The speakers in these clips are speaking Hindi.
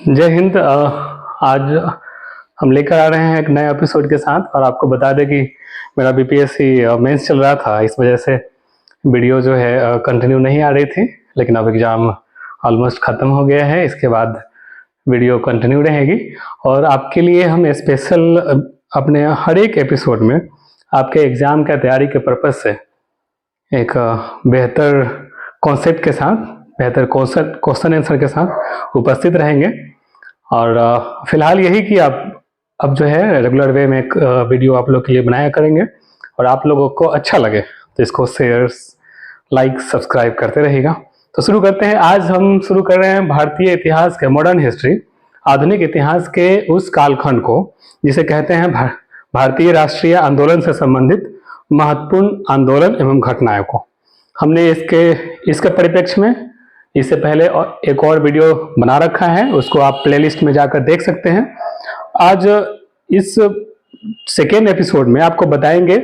जय हिंद। आज हम लेकर आ रहे हैं एक नए एपिसोड के साथ और आपको बता दें कि मेरा बीपीएससी मेंस चल रहा था, इस वजह से वीडियो जो है कंटिन्यू नहीं आ रही थी। लेकिन अब एग्ज़ाम ऑलमोस्ट ख़त्म हो गया है, इसके बाद वीडियो कंटिन्यू रहेगी। और आपके लिए हम स्पेशल अपने हर एक एपिसोड में आपके एग्ज़ाम का तैयारी के पर्पज़ से एक बेहतर कॉन्सेप्ट के साथ, बेहतर क्वेश्चन आंसर के साथ उपस्थित रहेंगे। और फिलहाल यही कि आप अब जो है रेगुलर वे में एक वीडियो आप लोग के लिए बनाया करेंगे और आप लोगों को अच्छा लगे तो इसको शेयर, लाइक, सब्सक्राइब करते रहिएगा। तो शुरू करते हैं। आज हम शुरू कर रहे हैं भारतीय इतिहास के मॉडर्न हिस्ट्री, आधुनिक इतिहास के उस कालखंड को जिसे कहते हैं भारतीय राष्ट्रीय आंदोलन से संबंधित महत्वपूर्ण आंदोलन एवं घटनाओं को। हमने इसके परिप्रेक्ष्य में इससे पहले एक और वीडियो बना रखा है, उसको आप प्लेलिस्ट में जाकर देख सकते हैं। आज इस सेकेंड एपिसोड में आपको बताएंगे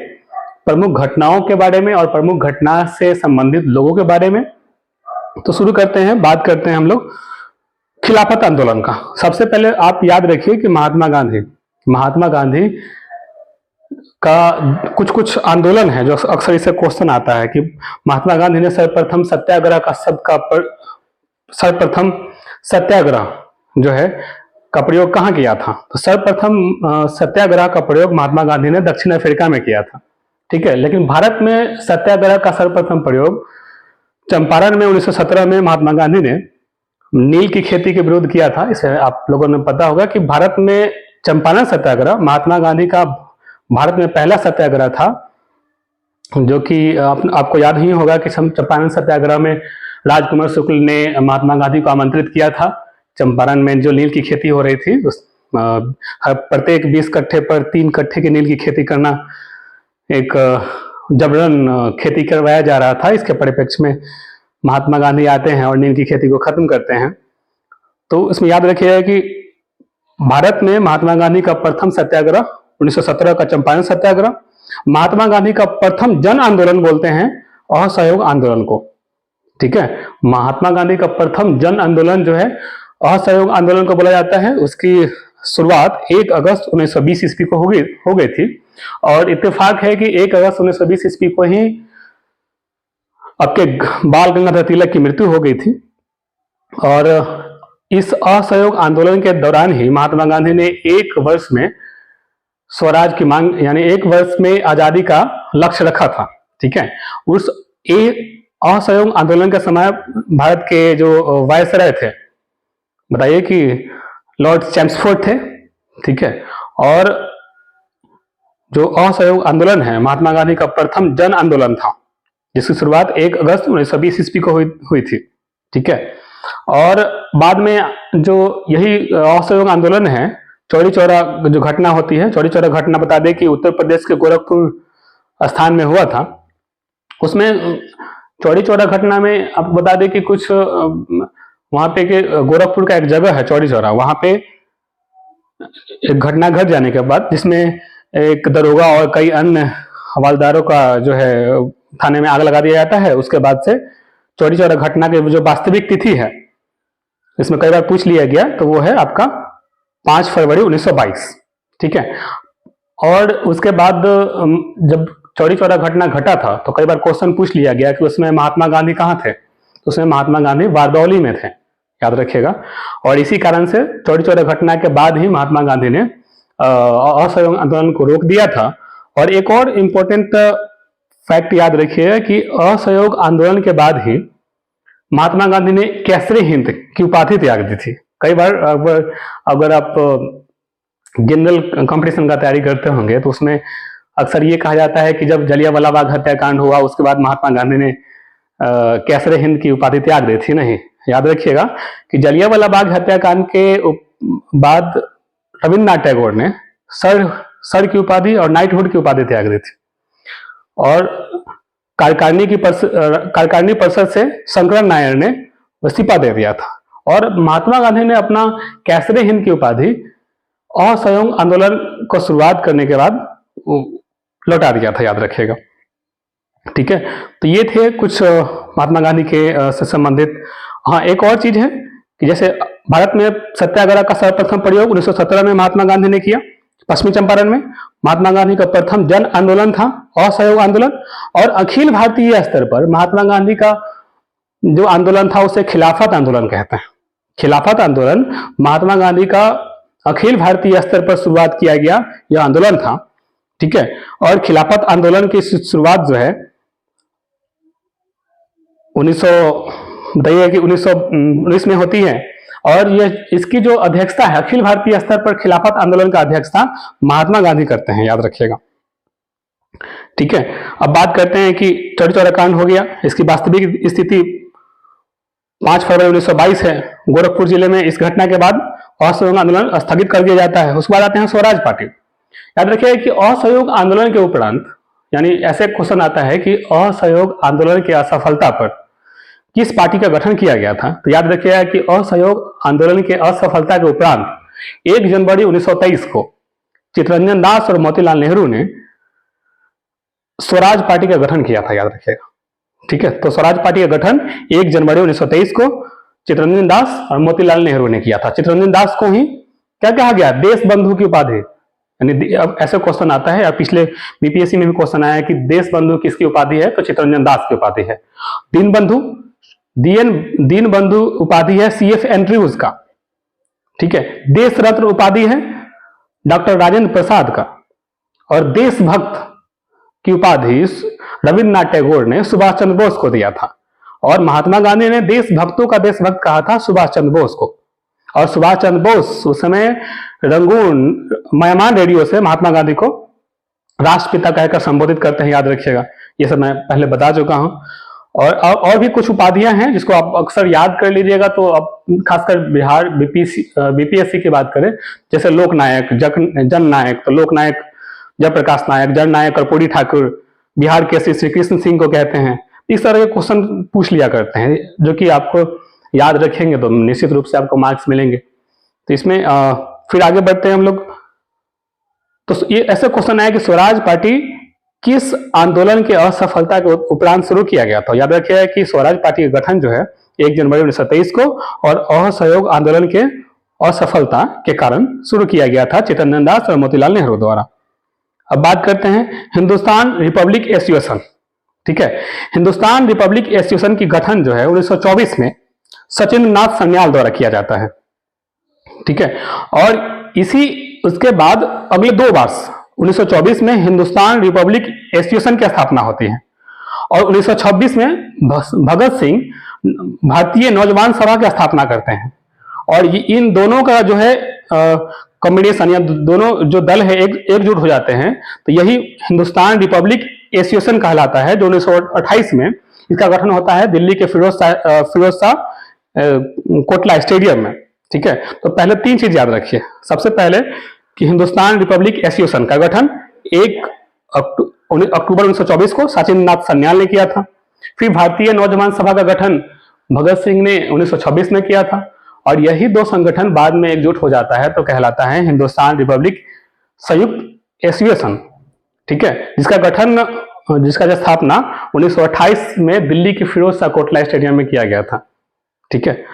प्रमुख घटनाओं के बारे में और प्रमुख घटना से संबंधित लोगों के बारे में। तो शुरू करते हैं, बात करते हैं हम लोग खिलाफत आंदोलन का। सबसे पहले आप याद रखिए कि महात्मा गांधी का कुछ आंदोलन है जो अक्सर इससे क्वेश्चन आता है कि महात्मा गांधी ने सर्वप्रथम सत्याग्रह जो है का प्रयोग कहाँ किया था। तो सर्वप्रथम सत्याग्रह का प्रयोग महात्मा गांधी ने दक्षिण अफ्रीका में किया था, ठीक है। लेकिन भारत में सत्याग्रह का सर्वप्रथम प्रयोग चंपारण में 1917 में महात्मा गांधी ने नील की खेती के विरुद्ध किया था। इसे आप लोगों ने पता होगा कि भारत में चंपारण सत्याग्रह महात्मा गांधी का भारत में पहला सत्याग्रह था, जो कि आपको याद ही होगा कि चंपारण सत्याग्रह में राजकुमार शुक्ल ने महात्मा गांधी को आमंत्रित किया था। चंपारण में जो नील की खेती हो रही थी, प्रत्येक 20 कट्ठे पर 3 कट्ठे की नील की खेती करना एक जबरन खेती करवाया जा रहा था। इसके परिप्रेक्ष्य में महात्मा गांधी आते हैं और नील की खेती को खत्म करते हैं। तो इसमें याद रखिएगा कि भारत में महात्मा गांधी का प्रथम सत्याग्रह 1917 का चंपारण सत्याग्रह, महात्मा गांधी का प्रथम जन आंदोलन बोलते हैं असहयोग आंदोलन को, ठीक है। महात्मा गांधी का प्रथम जन आंदोलन जो है असहयोग आंदोलन को बोला जाता है। उसकी शुरुआत 1 अगस्त 1920 ईस्वी को हो गई थी और इत्तेफाक है कि 1 अगस्त 1920 ईस्वी को ही आपके बाल गंगाधर तिलक की मृत्यु हो गई थी। और इस असहयोग आंदोलन के दौरान ही महात्मा गांधी ने 1 वर्ष में स्वराज की मांग, यानी 1 वर्ष में आजादी का लक्ष्य रखा था, ठीक है। उस असहयोग आंदोलन के समय भारत के जो वायसराय थे, बताइए कि लॉर्ड चैम्सफोर्ड थे, ठीक है। और जो असहयोग आंदोलन है महात्मा गांधी का प्रथम जन आंदोलन था, जिसकी शुरुआत 1 अगस्त 1920 ईस्वी को हुई थी, ठीक है। और बाद में जो यही असहयोग आंदोलन है, चौरी चौरा जो घटना होती है, चौरी चौरा घटना बता दें कि उत्तर प्रदेश के गोरखपुर स्थान में हुआ था। उसमें चौरी चौरा घटना में आपको बता दें कि कुछ वहां पे के गोरखपुर का एक जगह है चौरी चौरा, वहां पे एक घटना घट जाने के बाद जिसमें एक दरोगा और कई अन्य हवलदारों का जो है थाने में आग लगा दिया जाता है। उसके बाद से चौरी चौरा घटना की जो वास्तविक तिथि है, इसमें कई बार पूछ लिया गया, तो वो है आपका 5 फरवरी 1922, ठीक है। और उसके बाद जब चौरी चौरा घटना घटा था तो कई बार क्वेश्चन पूछ लिया गया कि उसमें महात्मा गांधी कहाँ थे। तो उसमें महात्मा गांधी बारदौली में थे, याद रखिएगा। और इसी कारण से चौरी चौरा घटना के बाद ही महात्मा गांधी ने असहयोग आंदोलन को रोक दिया था। और एक और इम्पोर्टेंट फैक्ट याद रखिएगा कि असहयोग आंदोलन के बाद ही महात्मा गांधी ने केसरी हिंद की उपाधि त्याग दी थी। कई बार अगर आप जनरल कंपटीशन का तैयारी करते होंगे तो उसमें अक्सर ये कहा जाता है कि जब जलियांवाला बाग हत्याकांड हुआ उसके बाद महात्मा गांधी ने केसरी हिंद की उपाधि त्याग दी थी। नहीं, याद रखिएगा कि जलियांवाला बाग हत्याकांड के बाद रविन्द्रनाथ टैगोर ने सर की उपाधि और नाइटहुड की उपाधि त्याग दी थी। और कार्यकारिणी परिषद से शंकर नायर ने इस्तीफा दे दिया था और महात्मा गांधी ने अपना केसरी हिंद की उपाधि असहयोग आंदोलन को शुरुआत करने के बाद लौटा दिया था, याद रखिएगा, ठीक है। तो ये थे कुछ महात्मा गांधी के से संबंधित। हाँ, एक और चीज है कि जैसे भारत में सत्याग्रह का सर्वप्रथम प्रयोग 1917 में महात्मा गांधी ने किया, पश्चिमी चंपारण में। महात्मा गांधी का प्रथम जन आंदोलन था असहयोग आंदोलन, और अखिल भारतीय स्तर पर महात्मा गांधी का जो आंदोलन था उसे खिलाफत आंदोलन कहते हैं। खिलाफत आंदोलन महात्मा गांधी का अखिल भारतीय स्तर पर शुरुआत किया गया यह आंदोलन था, ठीक है। और खिलाफत आंदोलन की शुरुआत जो है 1919 में होती है, और यह इसकी जो अध्यक्षता है अखिल भारतीय स्तर पर खिलाफत आंदोलन का अध्यक्षता महात्मा गांधी करते हैं, याद रखिएगा, ठीक है। अब बात करते हैं कि चौरी चौरा कांड हो गया, इसकी वास्तविक स्थिति 5 फरवरी 1922 है। गोरखपुर जिले में इस घटना के बाद असहयोग आंदोलन स्थगित कर दिया जाता है। उसके बाद आते हैं स्वराज पार्टी। याद रखिएगा कि असहयोग आंदोलन के उपरांत, यानी ऐसे क्वेश्चन आता है कि असहयोग आंदोलन की असफलता पर किस पार्टी का गठन किया गया था, तो याद रखिएगा कि असहयोग आंदोलन के असफलता के उपरांत 1 जनवरी 1923 को चित्तरंजन दास और मोतीलाल नेहरू ने स्वराज पार्टी का गठन किया था, याद रखिएगा, ठीक है। तो स्वराज पार्टी का गठन 1 जनवरी 1923 को चित्तरंजन दास और मोतीलाल नेहरू ने किया था। चित्तरंजन दास को ही क्या कहा गया, देश बंधु की उपाधि, यानी अब ऐसे क्वेश्चन आता है, अब पिछले बीपीएससी में भी क्वेश्चन आया है कि देश बंधु किसकी उपाधि है, तो चित्तरंजन दास की उपाधि है। दीन बंधु उपाधि है CF एंड्रयूज का, ठीक है। देश रत्न उपाधि है डॉक्टर राजेंद्र प्रसाद का, और देशभक्त की उपाधि रविन्द्रनाथ टैगोर ने सुभाष चंद्र बोस को दिया था, और महात्मा गांधी ने देशभक्तों का देशभक्त कहा था सुभाष चंद्र बोस को। और सुभाष चंद्र बोस उस समय रंगून म्यांमार रेडियो से महात्मा गांधी को राष्ट्रपिता कहकर संबोधित करते हैं, याद रखिएगा, ये सब मैं पहले बता चुका हूं। और भी कुछ उपाधियां हैं जिसको आप अक्सर याद कर लीजिएगा, तो अब खासकर बिहार बीपीएससी की बात करें, जैसे लोकनायक, जन नायक, तो लोकनायक जयप्रकाश नायक, जन नायक कर्पूरी ठाकुर, बिहार के श्री कृष्ण सिंह को कहते हैं। इस तरह के क्वेश्चन पूछ लिया करते हैं, जो कि आपको याद रखेंगे तो निश्चित रूप से आपको मार्क्स मिलेंगे। तो इसमें फिर आगे बढ़ते हैं हम लोग। तो ये ऐसे क्वेश्चन आया कि स्वराज पार्टी किस आंदोलन के असफलता के उपरांत शुरू किया गया था। याद रखिएगा कि स्वराज पार्टी का गठन जो है 1 जनवरी 1923 को और असहयोग आंदोलन के असफलता के कारण शुरू किया गया था चित्तरंजन दास और मोतीलाल नेहरू द्वारा। अब बात करते हैं हिंदुस्तान रिपब्लिक एसोसिएशन, ठीक है। हिंदुस्तान रिपब्लिक एसोसिएशन की गठन जो है 1924 में सचिंद्र नाथ सन्याल द्वारा किया जाता है, ठीक है। और उसके बाद अगले 2 वर्ष 1924 में हिंदुस्तान रिपब्लिक एसोसिएशन की स्थापना होती है, और 1926 में भगत सिंह भारतीय नौजवान सभा की स्थापना करते हैं। और इन दोनों का जो है कॉम्बिनेशन, या दोनों जो दल है एकजुट हो जाते हैं, तो यही हिंदुस्तान रिपब्लिक एसोसिएशन कहलाता है, जो 1928 में इसका गठन होता है दिल्ली के फिरोज शाह कोटला स्टेडियम में, ठीक है। तो पहले 3 चीज याद रखिए। सबसे पहले कि हिंदुस्तान रिपब्लिक एसोसिएशन का गठन 1 अक्टूबर 1924 को सचिंद्र नाथ सन्याल ने किया था। फिर भारतीय नौजवान सभा का गठन भगत सिंह ने 1926 में किया था, और यही 2 संगठन बाद में एकजुट हो जाता है तो कहलाता है हिंदुस्तान रिपब्लिक संयुक्त एसोसिएशन, ठीक है। जिसका स्थापना 1928 में दिल्ली के फिरोज शाह कोटला स्टेडियम में किया गया था, ठीक है।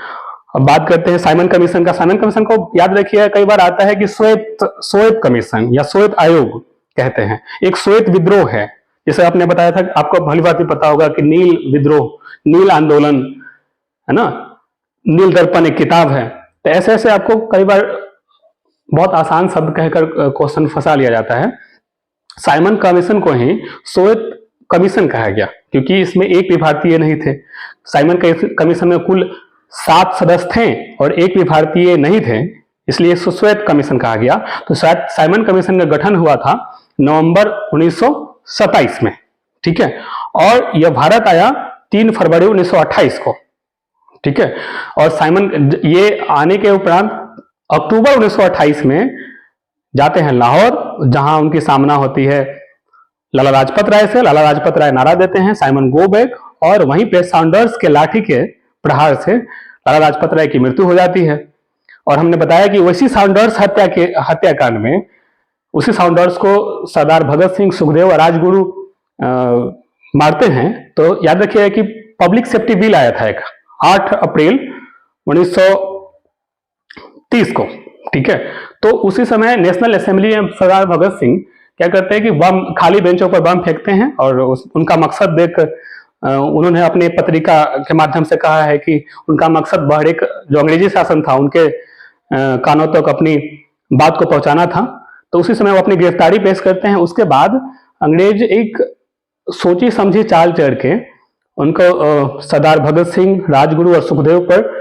अब बात करते हैं साइमन कमीशन का। साइमन कमीशन को याद रखिए, कई बार आता है कि श्वेत कमीशन या श्वेत आयोग कहते हैं। एक श्वेत विद्रोह है, जैसे आपने बताया था, आपको भली भांति पता होगा कि नील विद्रोह, नील आंदोलन, है ना, नील दर्पण एक किताब है। तो ऐसे ऐसे आपको कई बार बहुत आसान शब्द कहकर क्वेश्चन फंसा लिया जाता है। साइमन कमीशन को ही श्वेत कमीशन कहा गया, क्योंकि इसमें एक भी भारतीय नहीं थे। साइमन कमीशन में कुल 7 सदस्य थे और एक भी भारतीय नहीं थे, इसलिए श्वेत कमीशन कहा गया। तो साइमन कमीशन का गठन हुआ था नवंबर 1927 में, ठीक है। और यह भारत आया 3 फरवरी 1928 को, ठीक है। और साइमन ये आने के उपरांत अक्टूबर 1928 में जाते हैं लाहौर, जहां उनकी सामना होती है लाला लाजपत राय से। लाला लाजपत राय नारा देते हैं साइमन गो बैक, और वहीं पे साउंडर्स के लाठी के प्रहार से लाला लाजपत राय की मृत्यु हो जाती है। और हमने बताया कि वैसी साउंडर्स हत्याकांड में उसी साउंडर्स को सरदार भगत सिंह, सुखदेव और राजगुरु मारते हैं। तो याद रखिए कि पब्लिक सेफ्टी बिल आया था एक 8 अप्रैल 19 30 को, ठीक है। तो उसी समय नेशनल असेंबली में सरदार भगत सिंह क्या करते हैं कि बम, खाली बेंचों पर बम फेंकते हैं, और उनका मकसद देख उन्होंने अपनी पत्रिका के माध्यम से कहा है कि उनका मकसद बहरे जो अंग्रेजी शासन था उनके कानों तक अपनी बात को पहुंचाना था। तो उसी समय वो अपनी गिरफ्तारी पेश करते हैं। उसके बाद अंग्रेज एक सोची समझी चाल चढ़ के उनको सरदार भगत सिंह, राजगुरु और सुखदेव पर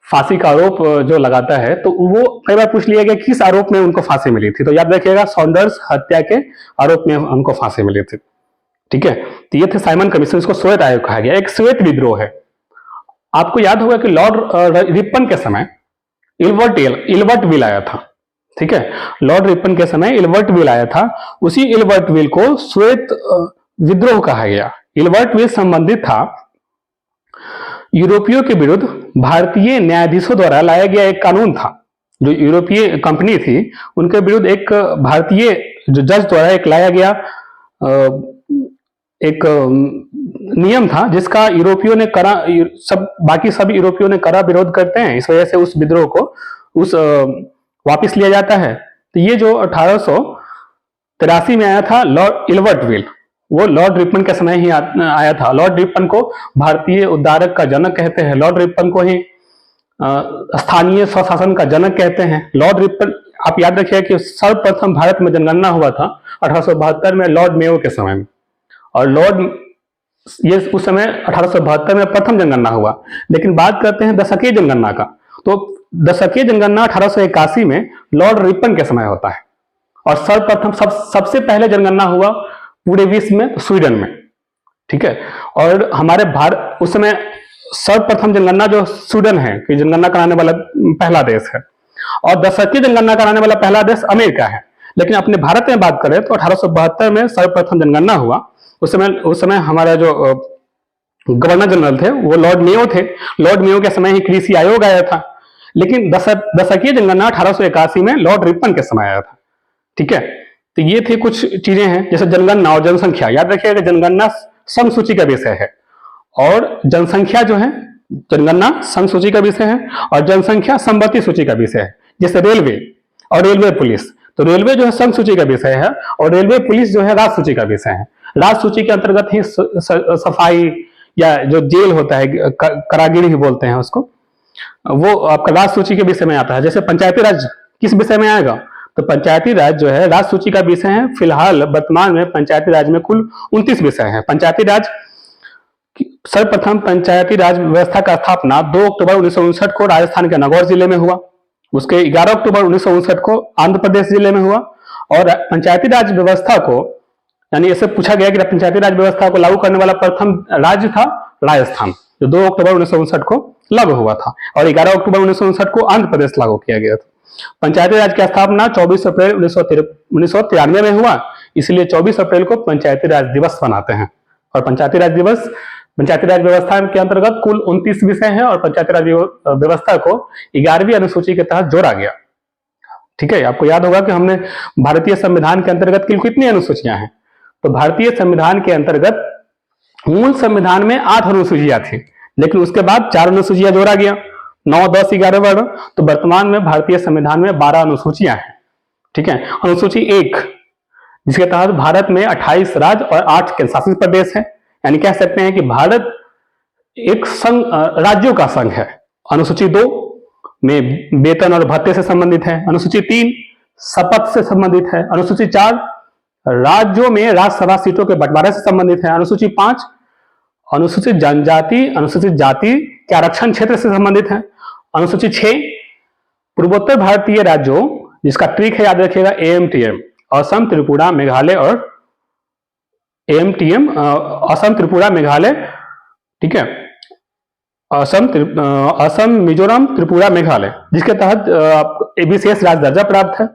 फांसी का आरोप जो लगाता है, तो वो कई बार पूछ लिया गया किस आरोप में उनको फांसी मिली थी, तो याद रखिएगा सॉन्डर्स हत्या के आरोप में उनको फांसी मिली थी, ठीक है। तो ये थे साइमन कमीशन, इसको श्वेत आयोग कहा गया। एक श्वेत विद्रोह है। आपको याद होगा कि लॉर्ड रिपन के समय इल्बर्ट विल आया था, ठीक है। लॉर्ड रिपन के समय इल्बर्ट विल आया था। उसी इल्बर्ट विल को श्वेत विद्रोह कहा गया। इल्बर्ट विल संबंधित था यूरोपियों के विरुद्ध भारतीय न्यायाधीशों द्वारा लाया गया एक कानून था। जो यूरोपीय कंपनी थी उनके विरुद्ध एक भारतीय जो जज द्वारा एक लाया गया एक नियम था, जिसका यूरोपियों ने करा, बाकी सब यूरोपियों ने करा विरोध करते हैं। इस वजह से उस विद्रोह को वापिस लिया जाता है। तो ये जो 1883 में आया था लॉर्ड इल्बर्ट विल, वो लॉर्ड रिपन के समय ही आया था। लॉर्ड रिपन को भारतीय उद्धारक का जनक कहते हैं। लॉर्ड रिपन को ही स्थानीय स्वशासन का जनक कहते हैं। लॉर्ड रिपन, आप याद रखिए कि सर्वप्रथम भारत में जनगणना हुआ था 1872 में लॉर्ड मेयो के समय में, और ये उस समय 1872 में प्रथम जनगणना हुआ। लेकिन बात करते हैं दशकीय जनगणना का, तो दशकीय जनगणना 1881 में लॉर्ड रिपन के समय होता है, और सर्वप्रथम सबसे पहले जनगणना हुआ पूरे विश्व में स्वीडन में, ठीक है। और हमारे भारत उस समय सर्वप्रथम जनगणना जो स्वीडन है कि जनगणना कराने वाला पहला देश है, और दशकीय जनगणना कराने वाला पहला देश अमेरिका है। लेकिन अपने भारत में बात करें तो 1872 में सर्वप्रथम जनगणना हुआ। उस समय हमारा जो गवर्नर जनरल थे वो लॉर्ड मेयो थे। लॉर्ड मेयो के समय ही कृषि आयोग आया था। लेकिन दशकीय जनगणना 1881 में लॉर्ड रिपन के समय आया था, ठीक है। तो ये थे कुछ चीजें हैं, जैसे जनगणना और जनसंख्या। याद रखिएगा जनगणना संघ सूची का विषय है, और जनसंख्या जो है, जनगणना संघ सूची का विषय है और जनसंख्या संबंधी सूची का विषय है। जैसे रेलवे और रेलवे पुलिस, तो रेलवे जो है संघ सूची का विषय है और रेलवे पुलिस जो है राज्य सूची का विषय है। राज्य सूची के अंतर्गत ही सफाई या जो जेल होता है, कारागिरी ही बोलते हैं उसको, वो आपका राज्य सूची के विषय में आता है। जैसे पंचायती राज किस विषय में आएगा, तो पंचायती राज जो है राज्य सूची का विषय है। फिलहाल वर्तमान में पंचायती राज में कुल 29 विषय हैं। पंचायती राज, सर्वप्रथम पंचायती राज व्यवस्था का स्थापना 2 अक्टूबर 1959 को राजस्थान के नागौर जिले में हुआ। उसके 11 अक्टूबर 1959 को आंध्र प्रदेश जिले में हुआ। और पंचायती राज व्यवस्था को, यानी ऐसे पूछा गया कि पंचायती राज व्यवस्था को लागू करने वाला प्रथम राज्य था राजस्थान, जो 2 अक्टूबर 1959 को लागू हुआ था, और 11 अक्टूबर 1959 को आंध्र प्रदेश लागू किया गया था। पंचायती राज की स्थापना 24 अप्रैल 1993 में हुआ, इसलिए 24 अप्रैल को पंचायती राज दिवस मनाते हैं। और पंचायती राज व्यवस्था के अंतर्गत कुल 29 विषय हैं, और पंचायती राज व्यवस्था को 11वीं अनुसूची के तहत जोड़ा गया, ठीक है। आपको याद होगा कि हमने भारतीय संविधान के अंतर्गत कुल कितनी अनुसूचियां हैं, तो भारतीय संविधान के अंतर्गत मूल संविधान में 8 अनुसूचियां थी, लेकिन उसके बाद 4 अनुसूचियां जोड़ा गया, 9, 10, 11 वर्ण। तो वर्तमान में भारतीय संविधान में 12 अनुसूचियां हैं, ठीक है। अनुसूची 1, जिसके तहत भारत में 28 राज्य और 8 केंद्रशासित प्रदेश है, यानी कह सकते हैं कि भारत एक संघ, राज्यों का संघ है। अनुसूची 2 में वेतन और भत्ते से संबंधित है। अनुसूची 3 शपथ से संबंधित है। अनुसूची 4 राज्यों में राज्यसभा सीटों के बंटवारे से संबंधित है। अनुसूची 5 अनुसूचित जनजाति, अनुसूचित जाति के आरक्षण क्षेत्र से संबंधित है। अनुसूची 6 पूर्वोत्तर भारतीय राज्यों, जिसका ट्रिक है याद रखिएगा AMTM, असम, त्रिपुरा, मेघालय, और AMTM असम, त्रिपुरा, मेघालय, ठीक है। असम, मिजोरम, त्रिपुरा, मेघालय, जिसके तहत विशेष राज्य दर्जा प्राप्त है।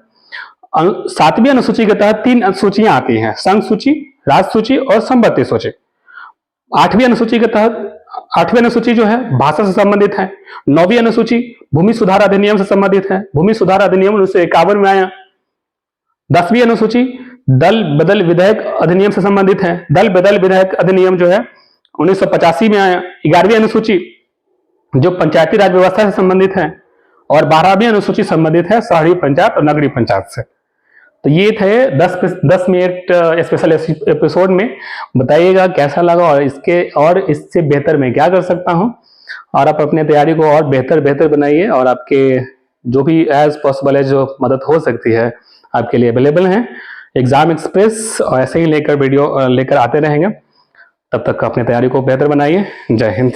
7वीं अनुसूची के तहत 3 सूचियां आती हैं, संघ सूची, राज्य सूची और संबंधी सूची। 8वीं अनुसूची के तहत 8वीं अनुसूची जो है भाषा से संबंधित है। 9वीं अनुसूची भूमि सुधार अधिनियम से संबंधित है। भूमि सुधार अधिनियम 1951 में आया। 10वीं अनुसूची दल बदल विधेयक अधिनियम से संबंधित है। दल बदल विधेयक अधिनियम जो है 1985 में आया। 11वीं अनुसूची जो पंचायती राज व्यवस्था से संबंधित है और 12वीं अनुसूची संबंधित है शहरी पंचायत और नगरीय पंचायत से। तो ये थे 10 मिनट स्पेशल एपिसोड में। बताइएगा कैसा लगा और इससे बेहतर मैं क्या कर सकता हूँ, और आप अपने तैयारी को और बेहतर बनाइए, और आपके जो भी एज पॉसिबल है जो मदद हो सकती है आपके लिए अवेलेबल है। एग्जाम एक्सप्रेस और ऐसे ही वीडियो लेकर आते रहेंगे। तब तक अपनी तैयारी को बेहतर बनाइए। जय हिंद।